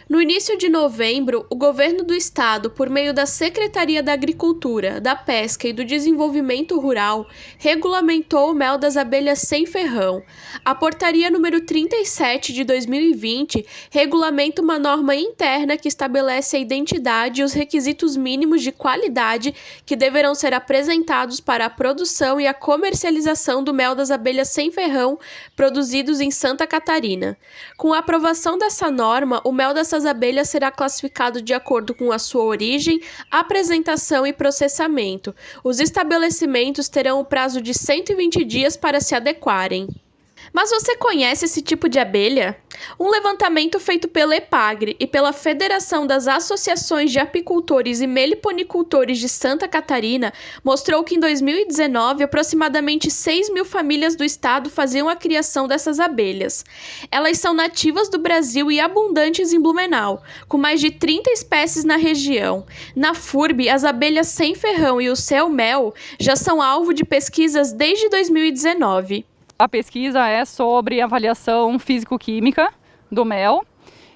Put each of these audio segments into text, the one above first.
No início de novembro, o governo do estado, por meio da Secretaria da Agricultura, da Pesca e do Desenvolvimento Rural, regulamentou o mel das abelhas sem ferrão. A portaria número 37 de 2020 regulamenta uma norma interna que estabelece a identidade e os requisitos mínimos de qualidade que deverão ser apresentados para a produção e a comercialização do mel das abelhas sem ferrão produzidos em Santa Catarina. Com a aprovação dessa norma, o mel dessas abelhas será classificado de acordo com a sua origem, apresentação e processamento. Os estabelecimentos terão o prazo de 120 dias para se adequarem. Mas você conhece esse tipo de abelha? Um levantamento feito pela EPAGRE e pela Federação das Associações de Apicultores e Meliponicultores de Santa Catarina mostrou que em 2019 aproximadamente 6.000 famílias do estado faziam a criação dessas abelhas. Elas são nativas do Brasil e abundantes em Blumenau, com mais de 30 espécies na região. Na FURB, as abelhas sem ferrão e o céu-mel já são alvo de pesquisas desde 2019. A pesquisa é sobre avaliação físico-química do mel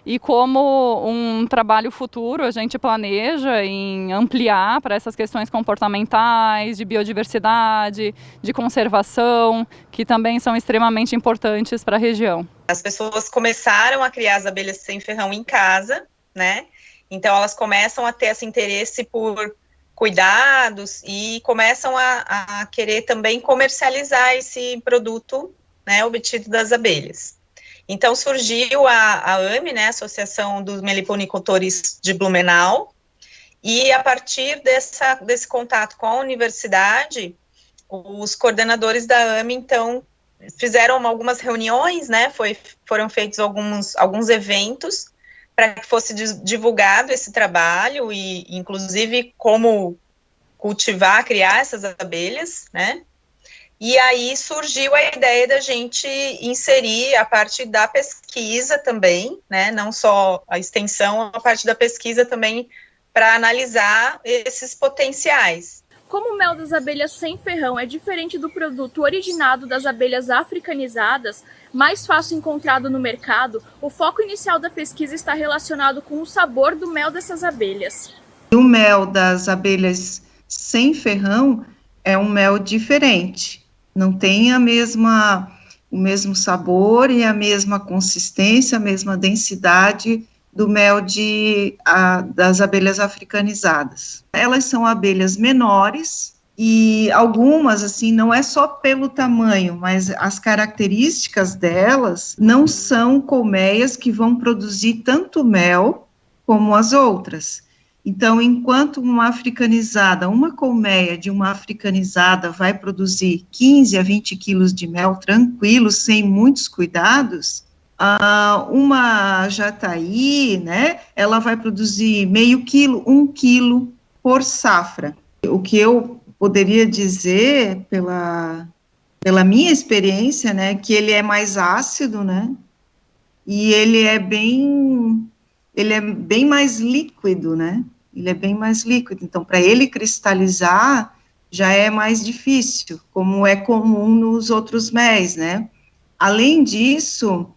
e como um trabalho futuro a gente planeja em ampliar para essas questões comportamentais, de biodiversidade, de conservação, que também são extremamente importantes para a região. As pessoas começaram a criar as abelhas sem ferrão em casa, né? Então elas começam a ter esse interesse por cuidados e começam a querer também comercializar esse produto, né, obtido das abelhas. Então surgiu a AME, né, Associação dos Meliponicultores de Blumenau, e a partir desse contato com a universidade, os coordenadores da AME, então, fizeram algumas reuniões, né, foram feitos alguns eventos, para que fosse divulgado esse trabalho e, inclusive, como cultivar, criar essas abelhas, né? E aí surgiu a ideia da gente inserir a parte da pesquisa também, né? Não só a extensão, a parte da pesquisa também para analisar esses potenciais. Como o mel das abelhas sem ferrão é diferente do produto originado das abelhas africanizadas, mais fácil encontrado no mercado, o foco inicial da pesquisa está relacionado com o sabor do mel dessas abelhas. O mel das abelhas sem ferrão é um mel diferente, não tem o mesmo sabor e a mesma consistência, a mesma densidade do mel das abelhas africanizadas. Elas são abelhas menores e algumas, assim, não é só pelo tamanho, mas as características delas não são colmeias que vão produzir tanto mel como as outras. Então, enquanto uma colmeia de uma africanizada vai produzir 15 a 20 quilos de mel tranquilo, sem muitos cuidados, uma jataí, né, ela vai produzir meio quilo, 1 quilo por safra. O que eu poderia dizer, pela minha experiência, né, que ele é mais ácido, né, e ele é bem mais líquido, né, ele é bem mais líquido, então, para ele cristalizar, já é mais difícil, como é comum nos outros méis, né. Além disso,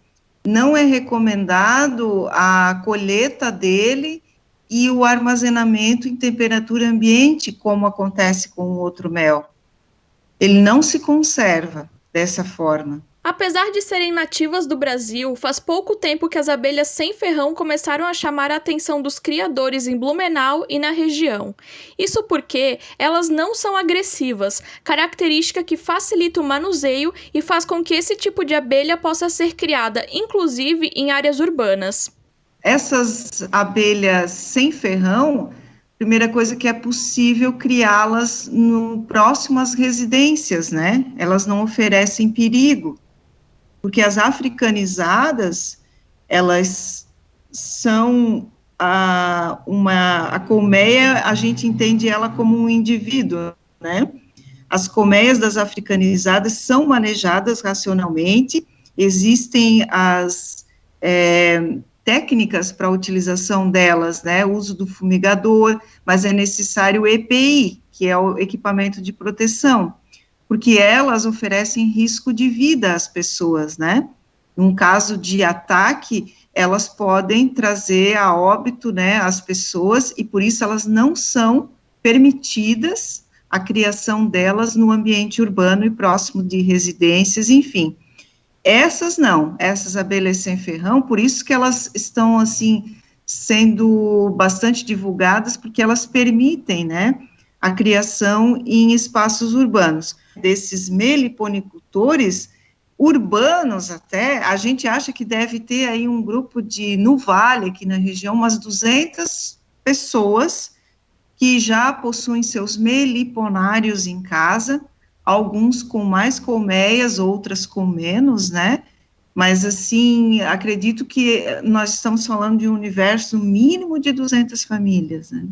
não é recomendado a colheita dele e o armazenamento em temperatura ambiente, como acontece com o outro mel. Ele não se conserva dessa forma. Apesar de serem nativas do Brasil, faz pouco tempo que as abelhas sem ferrão começaram a chamar a atenção dos criadores em Blumenau e na região. Isso porque elas não são agressivas, característica que facilita o manuseio e faz com que esse tipo de abelha possa ser criada, inclusive em áreas urbanas. Essas abelhas sem ferrão, primeira coisa que é possível criá-las próximo às residências, né? Elas não oferecem perigo. Porque as africanizadas, elas são a colmeia, a gente entende ela como um indivíduo, né? As colmeias das africanizadas são manejadas racionalmente, existem as técnicas para a utilização delas, né? O uso do fumigador, mas é necessário o EPI, que é o equipamento de proteção, porque elas oferecem risco de vida às pessoas, né? num caso de ataque, elas podem trazer a óbito, né, as pessoas, e por isso elas não são permitidas a criação delas no ambiente urbano e próximo de residências, enfim. Essas não, essas abelhas sem ferrão, por isso que elas estão, assim, sendo bastante divulgadas, porque elas permitem, né, a criação em espaços urbanos. Desses meliponicultores urbanos até, a gente acha que deve ter aí um grupo no Vale, aqui na região, umas 200 pessoas que já possuem seus meliponários em casa, alguns com mais colmeias, outras com menos, né? Mas, assim, acredito que nós estamos falando de um universo mínimo de 200 famílias, né?